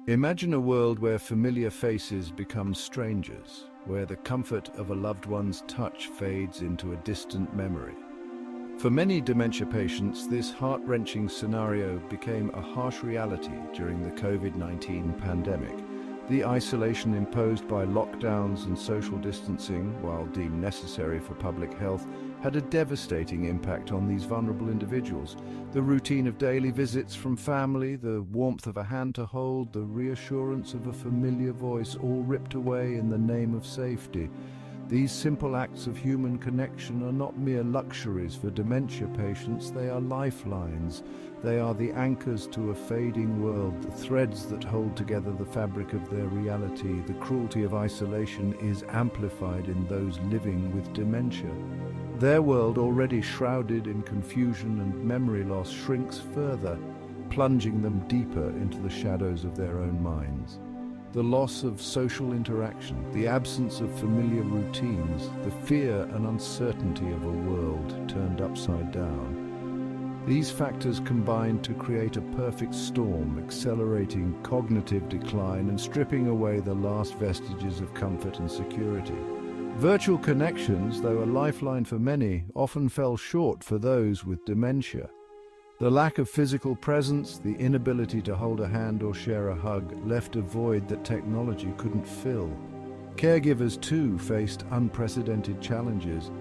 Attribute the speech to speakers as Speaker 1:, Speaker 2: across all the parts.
Speaker 1: Imagine a world where familiar faces become strangers, where the comfort of a loved one's touch fades into a distant memory. For many dementia patients, this heart-wrenching scenario became a harsh reality during the COVID-19 pandemic. The isolation imposed by lockdowns and social distancing, while deemed necessary for public health, had a devastating impact on these vulnerable individuals. The routine of daily visits from family, the warmth of a hand to hold, the reassurance of a familiar voice, all ripped away in the name of safety. These simple acts of human connection are not mere luxuries for dementia patients, they are lifelines. They are the anchors to a fading world, the threads that hold together the fabric of their reality. The cruelty of isolation is amplified in those living with dementia. Their world, already shrouded in confusion and memory loss, shrinks further, plunging them deeper into the shadows of their own minds. The loss of social interaction, the absence of familiar routines, the fear and uncertainty of a world turned upside down. These factors combine to create a perfect storm, accelerating cognitive decline and stripping away the last vestiges of comfort and security. Virtual connections, though a lifeline for many, often fell short for those with dementia. The lack of physical presence, the inability to hold a hand or share a hug, left a void that technology couldn't fill. Caregivers, too, faced unprecedented challenges.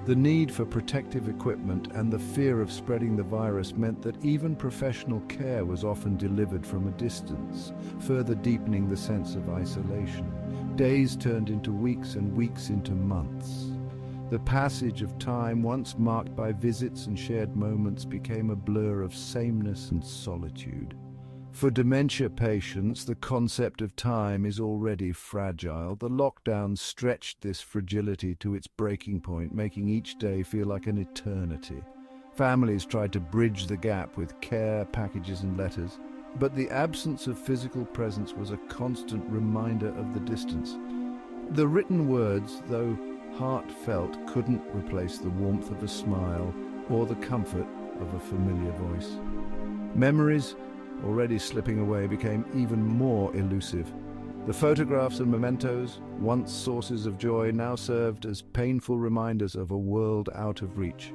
Speaker 1: The need for protective equipment and the fear of spreading the virus meant that even professional care was often delivered from a distance, further deepening the sense of isolation. Days turned into weeks and weeks into months. The passage of time, once marked by visits and shared moments, became a blur of sameness and solitude. For dementia patients, the concept of time is already fragile. The lockdown stretched this fragility to its breaking point, making each day feel like an eternity. Families tried to bridge the gap with care packages and letters, but the absence of physical presence was a constant reminder of the distance. The written words, though heartfelt, couldn't replace the warmth of a smile or the comfort of a familiar voice. Memories, already slipping away, became even more elusive. The photographs and mementos, once sources of joy, now served as painful reminders of a world out of reach.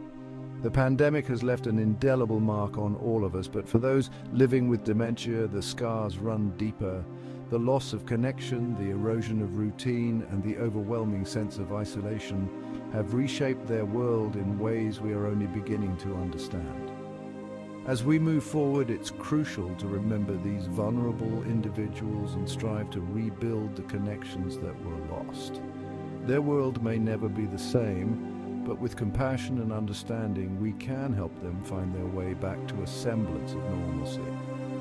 Speaker 1: The pandemic has left an indelible mark on all of us, but for those living with dementia, the scars run deeper. The loss of connection, the erosion of routine, and the overwhelming sense of isolation have reshaped their world in ways we are only beginning to understand. As we move forward, it's crucial to remember these vulnerable individuals and strive to rebuild the connections that were lost. Their world may never be the same, but with compassion and understanding, we can help them find their way back to a semblance of normalcy.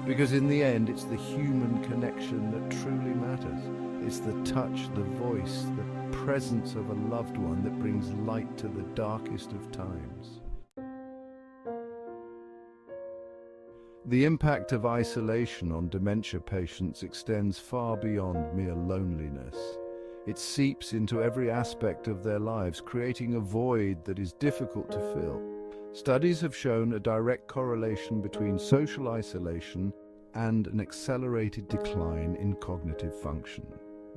Speaker 1: Because in the end, it's the human connection that truly matters. It's the touch, the voice, the presence of a loved one that brings light to the darkest of times. The impact of isolation on dementia patients extends far beyond mere loneliness. It seeps into every aspect of their lives, creating a void that is difficult to fill. Studies have shown a direct correlation between social isolation and an accelerated decline in cognitive function.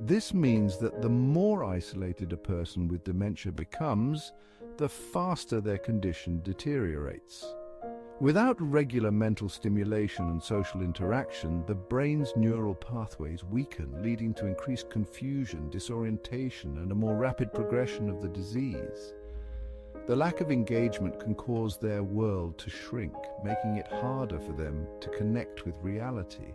Speaker 1: This means that the more isolated a person with dementia becomes, the faster their condition deteriorates. Without regular mental stimulation and social interaction, the brain's neural pathways weaken, leading to increased confusion, disorientation, and a more rapid progression of the disease. The lack of engagement can cause their world to shrink, making it harder for them to connect with reality.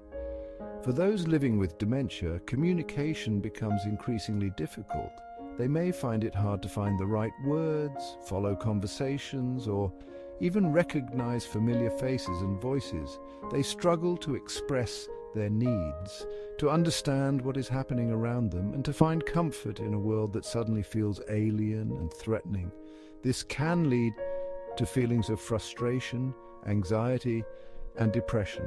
Speaker 1: For those living with dementia, communication becomes increasingly difficult. They may find it hard to find the right words, follow conversations, or even recognize familiar faces and voices. They struggle to express their needs, to understand what is happening around them, and to find comfort in a world that suddenly feels alien and threatening. This can lead to feelings of frustration, anxiety, and depression.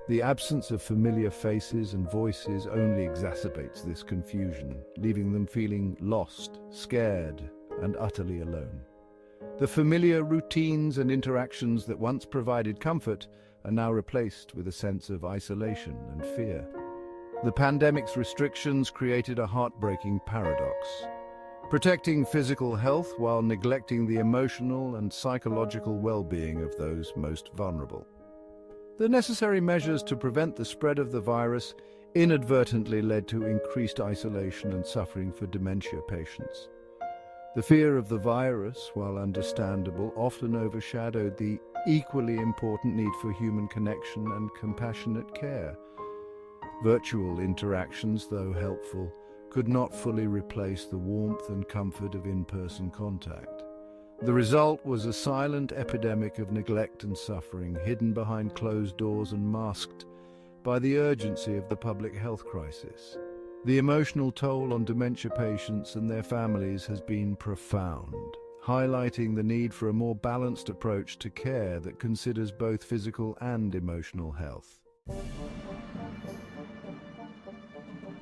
Speaker 1: The absence of familiar faces and voices only exacerbates this confusion, leaving them feeling lost, scared, and utterly alone. The familiar routines and interactions that once provided comfort are now replaced with a sense of isolation and fear. The pandemic's restrictions created a heartbreaking paradox. Protecting physical health while neglecting the emotional and psychological well-being of those most vulnerable. The necessary measures to prevent the spread of the virus inadvertently led to increased isolation and suffering for dementia patients. The fear of the virus, while understandable, often overshadowed the equally important need for human connection and compassionate care. Virtual interactions, though helpful, could not fully replace the warmth and comfort of in-person contact. The result was a silent epidemic of neglect and suffering, hidden behind closed doors and masked by the urgency of the public health crisis. The emotional toll on dementia patients and their families has been profound, highlighting the need for a more balanced approach to care that considers both physical and emotional health.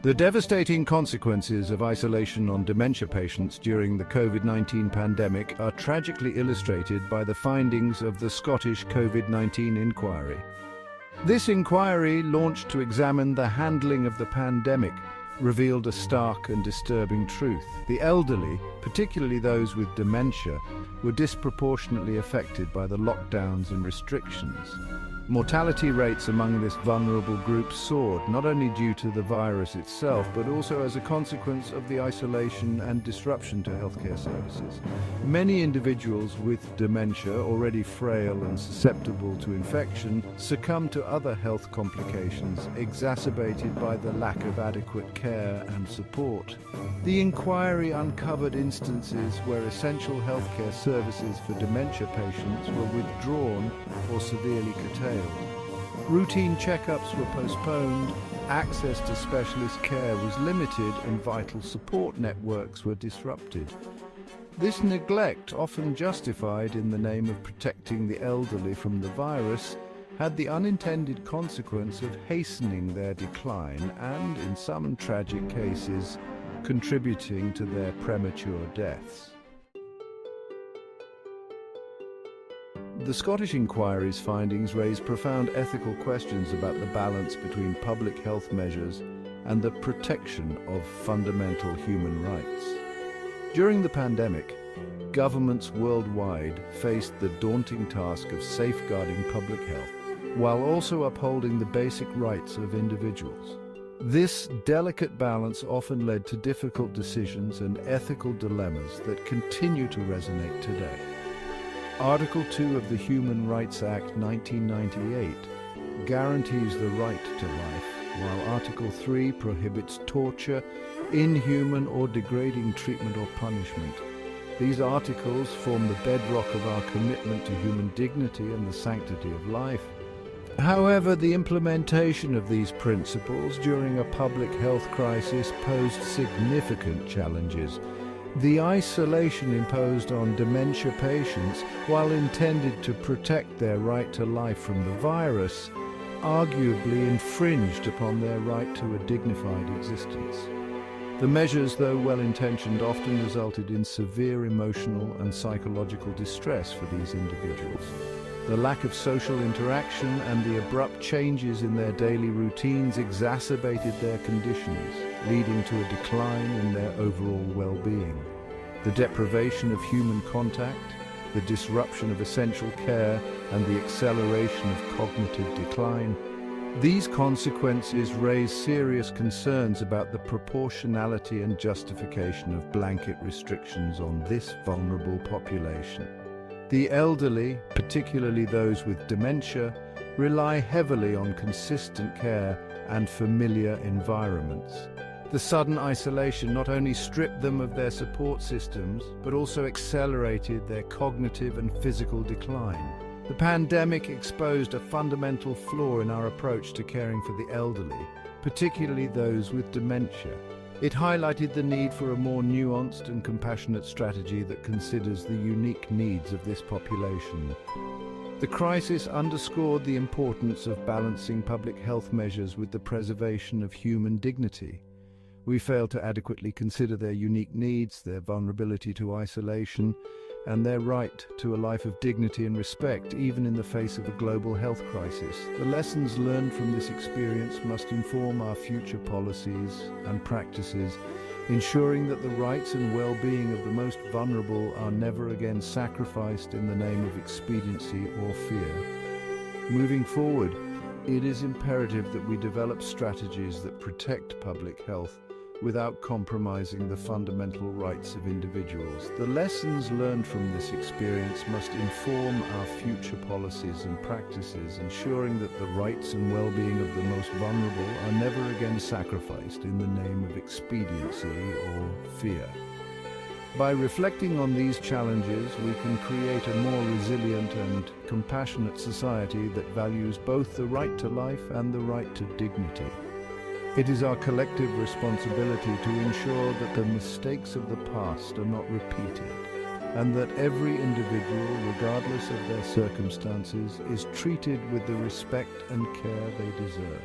Speaker 1: The devastating consequences of isolation on dementia patients during the COVID-19 pandemic are tragically illustrated by the findings of the Scottish COVID-19 inquiry. This inquiry, launched to examine the handling of the pandemic, revealed a stark and disturbing truth. The elderly, particularly those with dementia, were disproportionately affected by the lockdowns and restrictions. Mortality rates among this vulnerable group soared, not only due to the virus itself, but also as a consequence of the isolation and disruption to healthcare services. Many individuals with dementia, already frail and susceptible to infection, succumb to other health complications exacerbated by the lack of adequate care and support. The inquiry uncovered instances where essential healthcare services for dementia patients were withdrawn or severely curtailed. Routine checkups were postponed, access to specialist care was limited, and vital support networks were disrupted. This neglect, often justified in the name of protecting the elderly from the virus, had the unintended consequence of hastening their decline and, in some tragic cases, contributing to their premature deaths. The Scottish inquiry's findings raise profound ethical questions about the balance between public health measures and the protection of fundamental human rights. During the pandemic, governments worldwide faced the daunting task of safeguarding public health while also upholding the basic rights of individuals. This delicate balance often led to difficult decisions and ethical dilemmas that continue to resonate today. Article 2 of the Human Rights Act 1998 guarantees the right to life, while Article 3 prohibits torture, inhuman or degrading treatment or punishment. These articles form the bedrock of our commitment to human dignity and the sanctity of life. However, the implementation of these principles during a public health crisis posed significant challenges. The isolation imposed on dementia patients, while intended to protect their right to life from the virus, arguably infringed upon their right to a dignified existence. The measures, though well-intentioned, often resulted in severe emotional and psychological distress for these individuals. The lack of social interaction and the abrupt changes in their daily routines exacerbated their conditions, leading to a decline in their overall well-being. The deprivation of human contact, the disruption of essential care, and the acceleration of cognitive decline. These consequences raise serious concerns about the proportionality and justification of blanket restrictions on this vulnerable population. The elderly, particularly those with dementia, rely heavily on consistent care and familiar environments. The sudden isolation not only stripped them of their support systems, but also accelerated their cognitive and physical decline. The pandemic exposed a fundamental flaw in our approach to caring for the elderly, particularly those with dementia. It highlighted the need for a more nuanced and compassionate strategy that considers the unique needs of this population. The crisis underscored the importance of balancing public health measures with the preservation of human dignity. We failed to adequately consider their unique needs, their vulnerability to isolation, and their right to a life of dignity and respect, even in the face of a global health crisis. The lessons learned from this experience must inform our future policies and practices, ensuring that the rights and well-being of the most vulnerable are never again sacrificed in the name of expediency or fear. Moving forward, it is imperative that we develop strategies that protect public health without compromising the fundamental rights of individuals. The lessons learned from this experience must inform our future policies and practices, ensuring that the rights and well-being of the most vulnerable are never again sacrificed in the name of expediency or fear. By reflecting on these challenges, we can create a more resilient and compassionate society that values both the right to life and the right to dignity. It is our collective responsibility to ensure that the mistakes of the past are not repeated, and that every individual, regardless of their circumstances, is treated with the respect and care they deserve.